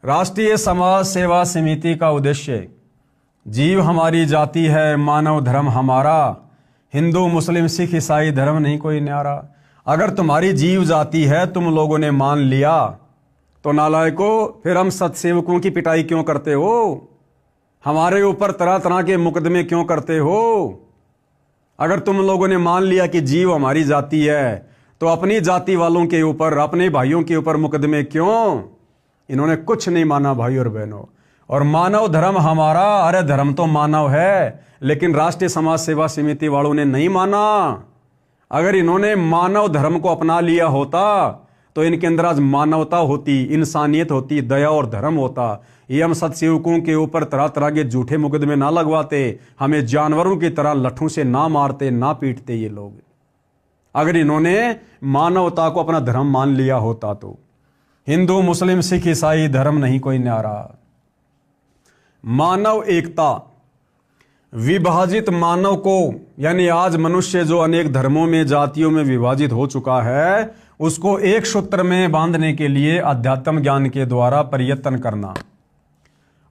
राष्ट्रीय समाज सेवा समिति का उद्देश्य जीव हमारी जाति है, मानव धर्म हमारा, हिंदू मुस्लिम सिख ईसाई धर्म नहीं कोई न्यारा। अगर तुम्हारी जीव जाति है, तुम लोगों ने मान लिया, तो नालायकों फिर हम सत्सेवकों की पिटाई क्यों करते हो? हमारे ऊपर तरह तरह के मुकदमे क्यों करते हो? अगर तुम लोगों ने मान लिया कि जीव हमारी जाति है, तो अपनी जाति वालों के ऊपर, अपने भाइयों के ऊपर मुकदमे क्यों? इन्होंने कुछ नहीं माना भाई और बहनों। और मानव धर्म हमारा, अरे धर्म तो मानव है, लेकिन राष्ट्रीय समाज सेवा समिति वालों ने नहीं माना। अगर इन्होंने मानव धर्म को अपना लिया होता तो इनके अंदर आज मानवता होती, इंसानियत होती, दया और धर्म होता। ये हम सत्सेवकों के ऊपर तरह तरह के झूठे मुकदमे ना लगवाते, हमें जानवरों की तरह लट्ठों से ना मारते, ना पीटते ये लोग। अगर इन्होंने मानवता को अपना धर्म मान लिया होता तो। हिंदू मुस्लिम सिख ईसाई धर्म नहीं कोई न्यारा। मानव एकता, विभाजित मानव को, यानी आज मनुष्य जो अनेक धर्मों में, जातियों में विभाजित हो चुका है, उसको एक सूत्र में बांधने के लिए अध्यात्म ज्ञान के द्वारा प्रयत्न करना।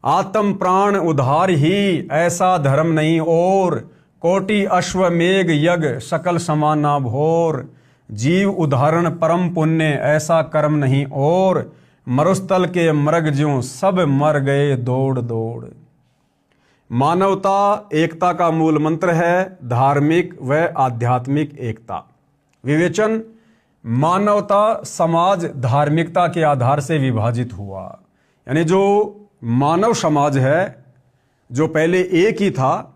आत्म प्राण उद्धार ही ऐसा धर्म नहीं और, कोटि अश्वमेघ यज्ञ सकल समाना भोर। जीव उदाहरण परम पुण्य ऐसा कर्म नहीं और, मरुस्थल के मृग ज्यों सब मर गए दौड़ दौड़। मानवता एकता का मूल मंत्र है, धार्मिक व आध्यात्मिक एकता। विवेचन, मानवता समाज धार्मिकता के आधार से विभाजित हुआ। यानी जो मानव समाज है, जो पहले एक ही था,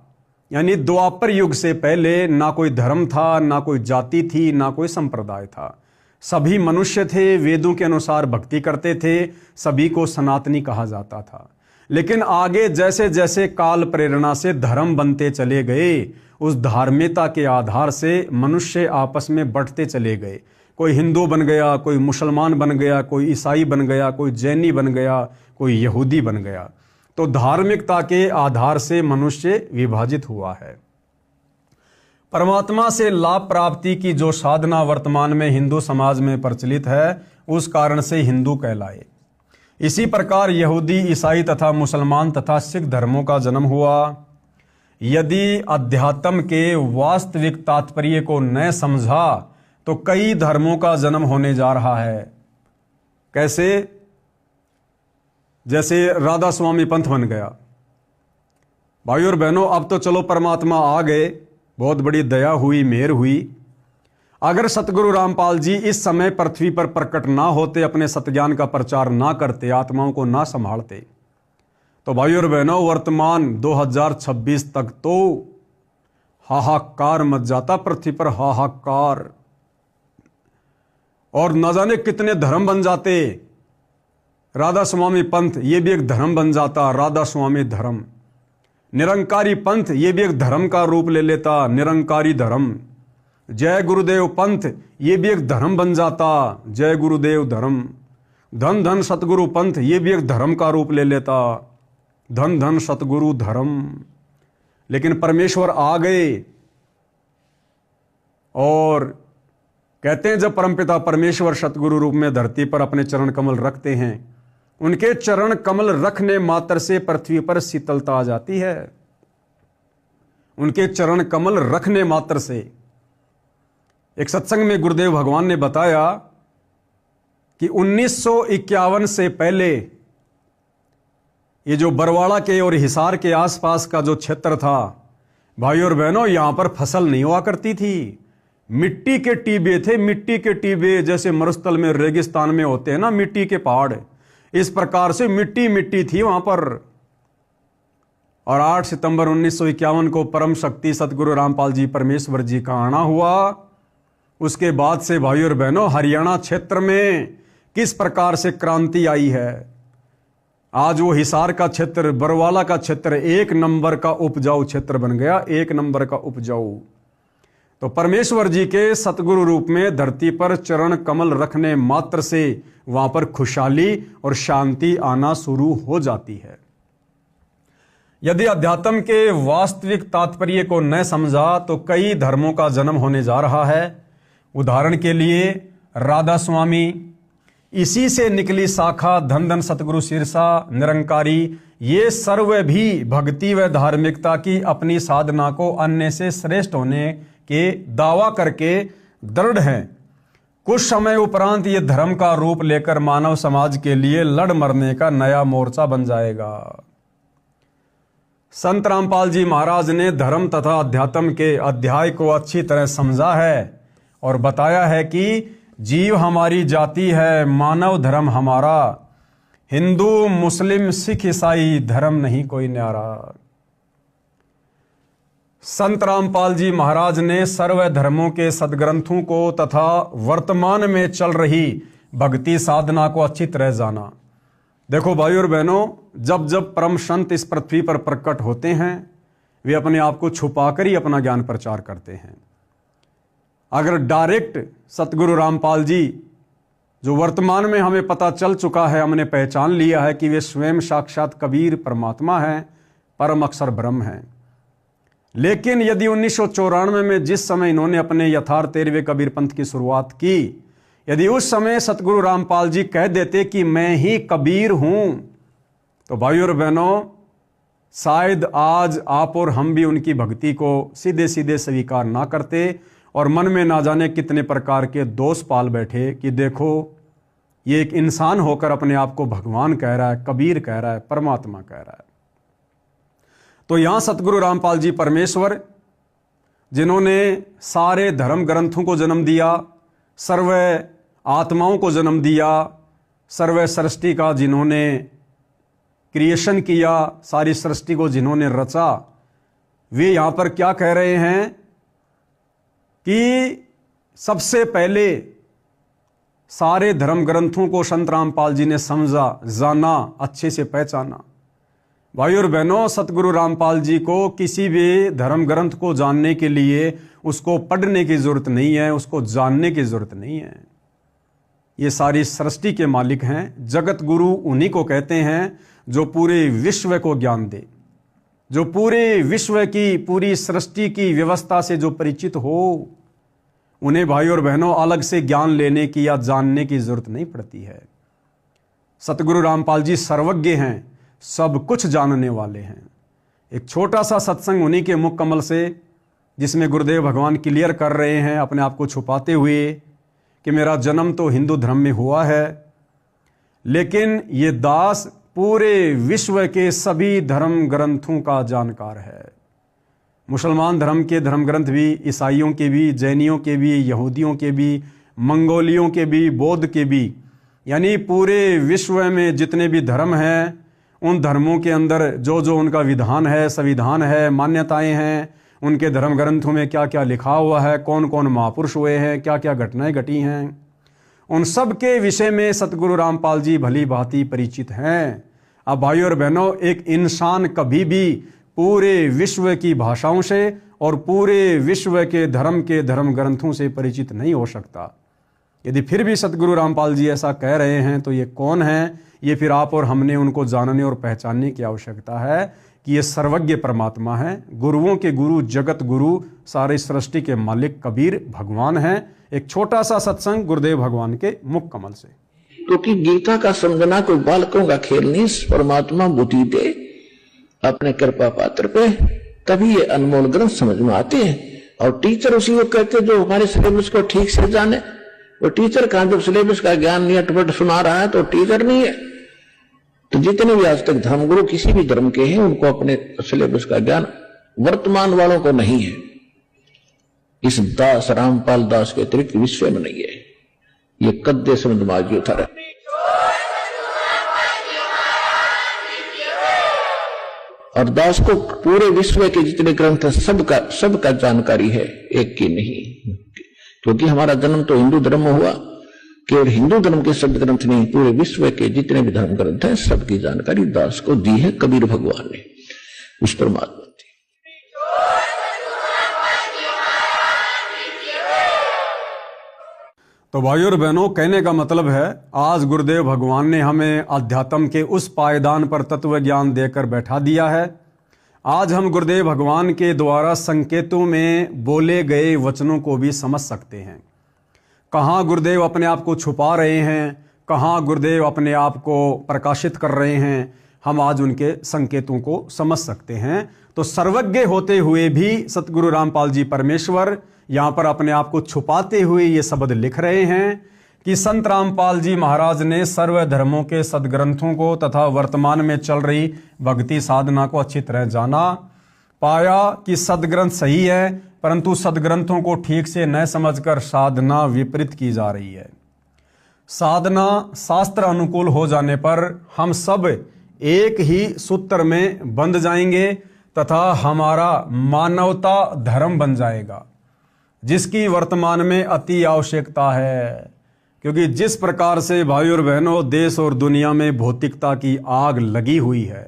यानी द्वापर युग से पहले ना कोई धर्म था, ना कोई जाति थी, ना कोई संप्रदाय था, सभी मनुष्य थे, वेदों के अनुसार भक्ति करते थे, सभी को सनातनी कहा जाता था। लेकिन आगे जैसे जैसे काल प्रेरणा से धर्म बनते चले गए, उस धार्मिकता के आधार से मनुष्य आपस में बढ़ते चले गए। कोई हिंदू बन गया, कोई मुसलमान बन गया, कोई ईसाई बन गया, कोई जैनी बन गया, कोई यहूदी बन गया। तो धार्मिकता के आधार से मनुष्य विभाजित हुआ है। परमात्मा से लाभ प्राप्ति की जो साधना वर्तमान में हिंदू समाज में प्रचलित है, उस कारण से हिंदू कहलाए। इसी प्रकार यहूदी, ईसाई तथा मुसलमान तथा सिख धर्मों का जन्म हुआ। यदि अध्यात्म के वास्तविक तात्पर्य को न समझा तो कई धर्मों का जन्म होने जा रहा है। कैसे? जैसे राधा स्वामी पंथ बन गया। भाई और बहनों, अब तो चलो परमात्मा आ गए, बहुत बड़ी दया हुई, मेहर हुई। अगर सतगुरु रामपाल जी इस समय पृथ्वी पर प्रकट ना होते, अपने सत्यज्ञान का प्रचार ना करते, आत्माओं को ना संभालते, तो भाई और बहनों वर्तमान 2026 तक तो हाहाकार मच जाता, पृथ्वी पर हाहाकार। और न जाने कितने धर्म बन जाते। राधा स्वामी पंथ ये भी एक धर्म बन जाता, राधा स्वामी धर्म। निरंकारी पंथ ये भी एक धर्म का रूप ले लेता, निरंकारी धर्म। जय गुरुदेव पंथ ये भी एक धर्म बन जाता, जय गुरुदेव धर्म। धन धन सतगुरु पंथ ये भी एक धर्म का रूप ले लेता, धन धन सतगुरु धर्म। लेकिन परमेश्वर आ गए और कहते हैं जब परमपिता परमेश्वर सतगुरु रूप में धरती पर अपने चरण कमल रखते हैं, उनके चरण कमल रखने मात्र से पृथ्वी पर शीतलता आ जाती है। उनके चरण कमल रखने मात्र से। एक सत्संग में गुरुदेव भगवान ने बताया कि 1951 से पहले ये जो बरवाड़ा के और हिसार के आसपास का जो क्षेत्र था, भाई और बहनों, यहां पर फसल नहीं हुआ करती थी। मिट्टी के टीबे थे, मिट्टी के टीबे, जैसे मरुस्थल में रेगिस्तान में होते हैं ना मिट्टी के पहाड़, इस प्रकार से मिट्टी मिट्टी थी वहां पर। और 8 सितंबर 1951 को परम शक्ति सतगुरु रामपाल जी परमेश्वर जी का आना हुआ। उसके बाद से भाई और बहनों हरियाणा क्षेत्र में किस प्रकार से क्रांति आई है। आज वो हिसार का क्षेत्र, बरवाला का क्षेत्र एक नंबर का उपजाऊ क्षेत्र बन गया, एक नंबर का उपजाऊ। तो परमेश्वर जी के सतगुरु रूप में धरती पर चरण कमल रखने मात्र से वहां पर खुशहाली और शांति आना शुरू हो जाती है। यदि अध्यात्म के वास्तविक तात्पर्य को न समझा तो कई धर्मों का जन्म होने जा रहा है। उदाहरण के लिए राधा स्वामी, इसी से निकली शाखा धन धन सतगुरु शीर्षा निरंकारी, ये सर्व भी भक्ति व धार्मिकता की अपनी साधना को अन्य से श्रेष्ठ होने के दावा करके दृढ़ हैं। कुछ समय उपरांत ये धर्म का रूप लेकर मानव समाज के लिए लड़ मरने का नया मोर्चा बन जाएगा। संत रामपाल जी महाराज ने धर्म तथा अध्यात्म के अध्याय को अच्छी तरह समझा है और बताया है कि जीव हमारी जाति है, मानव धर्म हमारा, हिंदू मुस्लिम सिख ईसाई धर्म नहीं कोई न्यारा। संत रामपाल जी महाराज ने सर्व धर्मों के सदग्रंथों को तथा वर्तमान में चल रही भक्ति साधना को अच्छी तरह जाना। देखो भाइयों और बहनों, जब जब परम संत इस पृथ्वी पर प्रकट होते हैं, वे अपने आप को छुपाकर ही अपना ज्ञान प्रचार करते हैं। अगर डायरेक्ट सतगुरु रामपाल जी, जो वर्तमान में हमें पता चल चुका है, हमने पहचान लिया है कि वे स्वयं साक्षात कबीर परमात्मा हैं, परम अक्षर ब्रह्म हैं, लेकिन यदि 1994 में जिस समय इन्होंने अपने यथार्थ 13वें कबीर पंथ की शुरुआत की, यदि उस समय सतगुरु रामपाल जी कह देते कि मैं ही कबीर हूं, तो भाइयों और बहनों, शायद आज आप और हम भी उनकी भक्ति को सीधे सीधे स्वीकार ना करते और मन में ना जाने कितने प्रकार के दोष पाल बैठे कि देखो ये एक इंसान होकर अपने आप को भगवान कह रहा है, कबीर कह रहा है, परमात्मा कह रहा है। तो यहां सतगुरु रामपाल जी परमेश्वर, जिन्होंने सारे धर्म ग्रंथों को जन्म दिया, सर्व आत्माओं को जन्म दिया, सर्व सृष्टि का जिन्होंने क्रिएशन किया, सारी सृष्टि को जिन्होंने रचा, वे यहां पर क्या कह रहे हैं कि सबसे पहले सारे धर्म ग्रंथों को संत रामपाल जी ने समझा, जाना, अच्छे से पहचाना। भाइयों और बहनों, सतगुरु रामपाल जी को किसी भी धर्म ग्रंथ को जानने के लिए उसको पढ़ने की जरूरत नहीं है, उसको जानने की जरूरत नहीं है। ये सारी सृष्टि के मालिक हैं। जगत गुरु उन्हीं को कहते हैं जो पूरे विश्व को ज्ञान दे, जो पूरे विश्व की, पूरी सृष्टि की व्यवस्था से जो परिचित हो। उन्हें भाइयों और बहनों अलग से ज्ञान लेने की या जानने की जरूरत नहीं पड़ती है। सतगुरु रामपाल जी सर्वज्ञ हैं, सब कुछ जानने वाले हैं। एक छोटा सा सत्संग उन्हीं के मुख कमल से, जिसमें गुरुदेव भगवान क्लियर कर रहे हैं अपने आप को छुपाते हुए कि मेरा जन्म तो हिंदू धर्म में हुआ है, लेकिन ये दास पूरे विश्व के सभी धर्म ग्रंथों का जानकार है। मुसलमान धर्म के धर्म ग्रंथ भी, ईसाइयों के भी, जैनियों के भी, यहूदियों के भी, मंगोलियों के भी, बौद्ध के भी, यानी पूरे विश्व में जितने भी धर्म हैं, उन धर्मों के अंदर जो जो उनका विधान है, संविधान है, मान्यताएं हैं, उनके धर्म ग्रंथों में क्या क्या लिखा हुआ है, कौन कौन महापुरुष हुए हैं, क्या क्या घटनाएं घटी हैं, उन सब के विषय में सतगुरु रामपाल जी भली भांति परिचित हैं। अब भाइयों और बहनों, एक इंसान कभी भी पूरे विश्व की भाषाओं से और पूरे विश्व के धर्म ग्रंथों से परिचित नहीं हो सकता। यदि फिर भी सतगुरु रामपाल जी ऐसा कह रहे हैं तो ये कौन है, ये फिर आप और हमने उनको जानने और पहचानने की आवश्यकता है कि ये सर्वज्ञ परमात्मा है, गुरुओं के गुरु, जगत गुरु, सारे सृष्टि के मालिक कबीर भगवान हैं। एक छोटा सा सत्संग गुरुदेव भगवान के मुख कमल से। क्योंकि गीता का समझना कोई बालकों का खेल नहीं, परमात्मा बुद्धि दे अपने कृपा पात्र पे, तभी ये अनमोल ग्रंथ समझ में आते हैं। और टीचर उसी को कहते जो हमारे सिलेबस को ठीक से जाने। वो टीचर कहां, जब सिलेबस का ज्ञान नहीं अटपट सुना रहा है तो टीचर नहीं है। तो जितने भी आज तक धर्मगुरु किसी भी धर्म के हैं, उनको अपने सिलेबस का ज्ञान वर्तमान वालों को नहीं है। इस दास रामपाल दास के अतिरिक्त विश्व में नहीं है। ये कद्दे समझ माजी उठा रहे। और दास को पूरे विश्व के जितने ग्रंथ है सबका जानकारी है, एक की नहीं। क्योंकि हमारा जन्म तो हिंदू धर्म में हुआ, केवल हिंदू धर्म के शब्द ग्रंथ नहीं, पूरे विश्व के जितने भी धर्म ग्रंथ हैं सबकी जानकारी दास को दी है कबीर भगवान ने, उस परमात्मा ने। तो भाइयों और बहनों, कहने का मतलब है आज गुरुदेव भगवान ने हमें अध्यात्म के उस पायदान पर तत्व ज्ञान देकर बैठा दिया है। आज हम गुरुदेव भगवान के द्वारा संकेतों में बोले गए वचनों को भी समझ सकते हैं। कहाँ गुरुदेव अपने आप को छुपा रहे हैं, कहाँ गुरुदेव अपने आप को प्रकाशित कर रहे हैं, हम आज उनके संकेतों को समझ सकते हैं। तो सर्वज्ञ होते हुए भी सतगुरु रामपाल जी परमेश्वर यहाँ पर अपने आप को छुपाते हुए ये शब्द लिख रहे हैं कि संत रामपाल जी महाराज ने सर्व धर्मों के सदग्रंथों को तथा वर्तमान में चल रही भक्ति साधना को अच्छी तरह जाना, पाया कि सदग्रंथ सही है, परंतु सदग्रंथों को ठीक से न समझकर साधना विपरीत की जा रही है। साधना शास्त्र अनुकूल हो जाने पर हम सब एक ही सूत्र में बंध जाएंगे तथा हमारा मानवता धर्म बन जाएगा, जिसकी वर्तमान में अति आवश्यकता है। क्योंकि जिस प्रकार से भाई और बहनों देश और दुनिया में भौतिकता की आग लगी हुई है,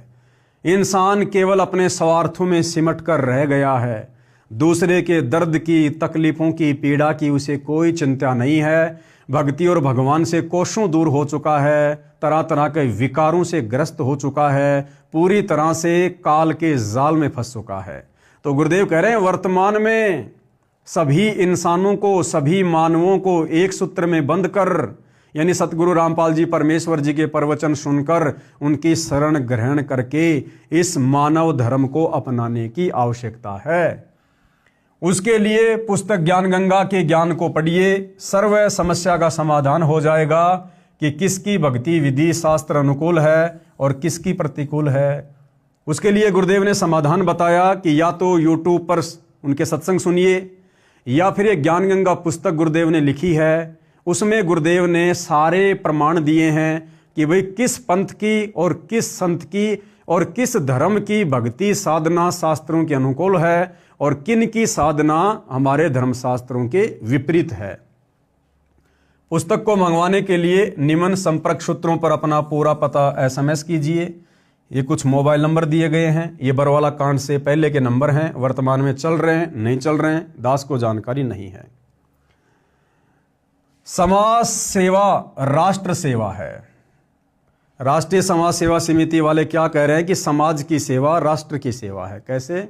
इंसान केवल अपने स्वार्थों में सिमट कर रह गया है। दूसरे के दर्द की, तकलीफों की, पीड़ा की उसे कोई चिंता नहीं है। भक्ति और भगवान से कोसों दूर हो चुका है, तरह तरह के विकारों से ग्रस्त हो चुका है, पूरी तरह से काल के जाल में फंस चुका है। तो गुरुदेव कह रहे हैं वर्तमान में सभी इंसानों को, सभी मानवों को एक सूत्र में बंद कर, यानी सतगुरु रामपाल जी परमेश्वर जी के प्रवचन सुनकर उनकी शरण ग्रहण करके इस मानव धर्म को अपनाने की आवश्यकता है। उसके लिए पुस्तक ज्ञान गंगा के ज्ञान को पढ़िए, सर्व समस्या का समाधान हो जाएगा कि किसकी भक्ति विधि शास्त्र अनुकूल है और किसकी प्रतिकूल है। उसके लिए गुरुदेव ने समाधान बताया कि या तो यूट्यूब पर उनके सत्संग सुनिए, या फिर एक ज्ञान गंगा पुस्तक गुरुदेव ने लिखी है, उसमें गुरुदेव ने सारे प्रमाण दिए हैं कि भाई किस पंथ की और किस संत की और किस धर्म की भक्ति साधना शास्त्रों के अनुकूल है और किन की साधना हमारे धर्मशास्त्रों के विपरीत है। पुस्तक को मंगवाने के लिए निम्न संपर्क सूत्रों पर अपना पूरा पता SMS कीजिए। ये कुछ मोबाइल नंबर दिए गए हैं, ये बरवाला कांड से पहले के नंबर हैं, वर्तमान में चल रहे हैं नहीं चल रहे हैं, दास को जानकारी नहीं है। समाज सेवा राष्ट्र सेवा है। राष्ट्रीय समाज सेवा समिति वाले क्या कह रहे हैं कि समाज की सेवा राष्ट्र की सेवा है। कैसे?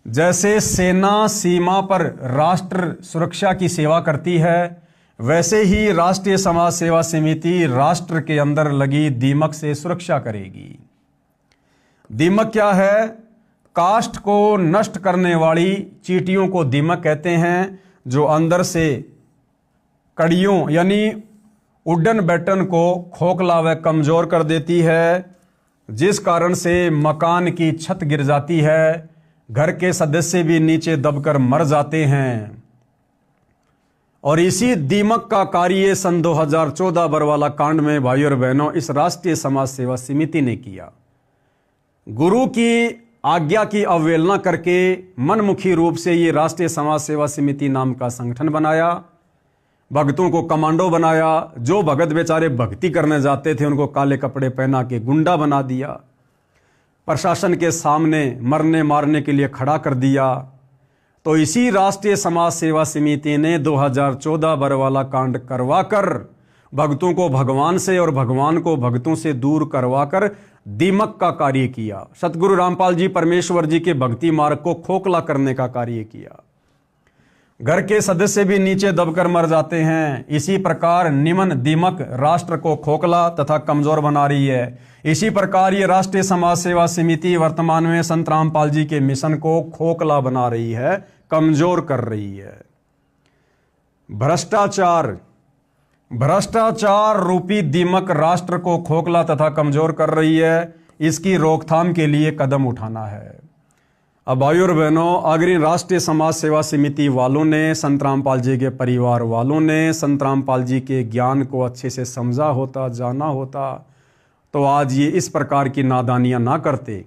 जैसे सेना सीमा पर राष्ट्र सुरक्षा की सेवा करती है, वैसे ही राष्ट्रीय समाज सेवा समिति राष्ट्र के अंदर लगी दीमक से सुरक्षा करेगी। दीमक क्या है? कास्ट को नष्ट करने वाली चींटियों को दीमक कहते हैं, जो अंदर से कड़ियों यानी उड्डन बैटन को खोखला व कमजोर कर देती है, जिस कारण से मकान की छत गिर जाती है, घर के सदस्य भी नीचे दबकर मर जाते हैं। और इसी दीमक का कार्य सन 2014 बरवाला कांड में भाई और बहनों इस राष्ट्रीय समाज सेवा समिति ने किया। गुरु की आज्ञा की अवहेलना करके मनमुखी रूप से ये राष्ट्रीय समाज सेवा समिति नाम का संगठन बनाया, भक्तों को कमांडो बनाया, जो भगत बेचारे भक्ति करने जाते थे उनको काले कपड़े पहना के गुंडा बना दिया, प्रशासन के सामने मरने मारने के लिए खड़ा कर दिया। तो इसी राष्ट्रीय समाज सेवा समिति ने 2014 बरवाला कांड करवाकर भक्तों को भगवान से और भगवान को भक्तों से दूर करवाकर दीमक का कार्य किया। सतगुरु रामपाल जी परमेश्वर जी के भक्ति मार्ग को खोखला करने का कार्य किया। घर के सदस्य भी नीचे दबकर मर जाते हैं। इसी प्रकार निमन दीमक राष्ट्र को खोखला तथा कमजोर बना रही है। इसी प्रकार ये राष्ट्रीय समाज सेवा समिति वर्तमान में संत रामपाल जी के मिशन को खोखला बना रही है, कमजोर कर रही है। भ्रष्टाचार रूपी दीमक राष्ट्र को खोखला तथा कमजोर कर रही है। इसकी रोकथाम के लिए कदम उठाना है। अब भाई और बहनों, अगर इन राष्ट्रीय समाज सेवा समिति वालों ने, संत रामपाल जी के परिवार वालों ने संत रामपाल जी के ज्ञान को अच्छे से समझा होता, जाना होता, तो आज ये इस प्रकार की नादानियां ना करते,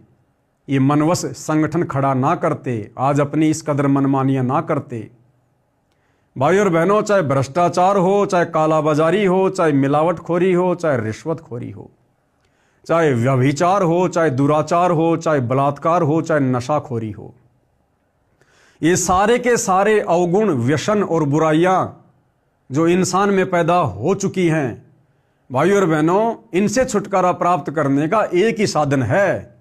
ये मनवश संगठन खड़ा ना करते, आज अपनी इस कदर मनमानियां ना करते। भाई और बहनों, चाहे भ्रष्टाचार हो, चाहे कालाबाजारी हो, चाहे मिलावटखोरी हो, चाहे रिश्वतखोरी हो, चाहे व्यभिचार हो, चाहे दुराचार हो, चाहे बलात्कार हो, चाहे नशाखोरी हो, ये सारे के सारे अवगुण, व्यसन और बुराइयां जो इंसान में पैदा हो चुकी हैं, भाई और बहनों, इनसे छुटकारा प्राप्त करने का एक ही साधन है,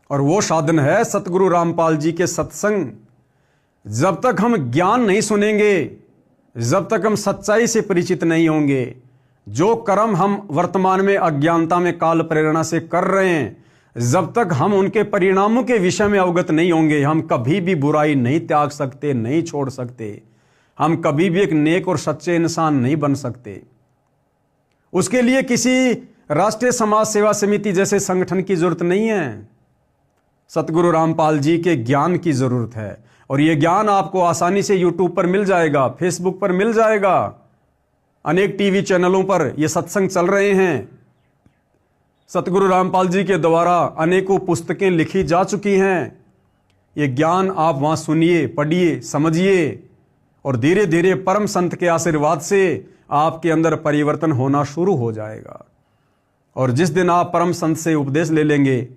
और वो साधन है सतगुरु रामपाल जी के सत्संग। जब तक हम ज्ञान नहीं सुनेंगे, जब तक हम सच्चाई से परिचित नहीं होंगे, जो कर्म हम वर्तमान में अज्ञानता में काल प्रेरणा से कर रहे हैं, जब तक हम उनके परिणामों के विषय में अवगत नहीं होंगे, हम कभी भी बुराई नहीं त्याग सकते, नहीं छोड़ सकते। हम कभी भी एक नेक और सच्चे इंसान नहीं बन सकते। उसके लिए किसी राष्ट्रीय समाज सेवा समिति जैसे संगठन की जरूरत नहीं है। सतगुरु रामपाल जी के ज्ञान की जरूरत है, और यह ज्ञान आपको आसानी से यूट्यूब पर मिल जाएगा, फेसबुक पर मिल जाएगा, अनेक टीवी चैनलों पर यह सत्संग चल रहे हैं। सतगुरु रामपाल जी के द्वारा अनेकों पुस्तकें लिखी जा चुकी हैं। यह ज्ञान आप वहां सुनिए, पढ़िए, समझिए, और धीरे धीरे परम संत के आशीर्वाद से आपके अंदर परिवर्तन होना शुरू हो जाएगा। और जिस दिन आप परम संत से उपदेश ले लेंगे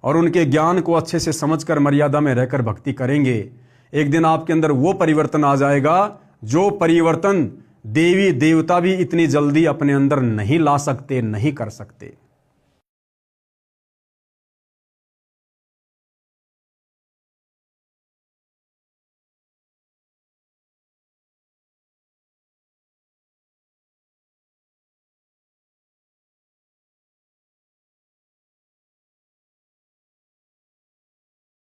और उनके ज्ञान को अच्छे से समझकर मर्यादा में रहकर भक्ति करेंगे, एक दिन आपके अंदर वो परिवर्तन आ जाएगा जो परिवर्तन देवी देवता भी इतनी जल्दी अपने अंदर नहीं ला सकते, नहीं कर सकते।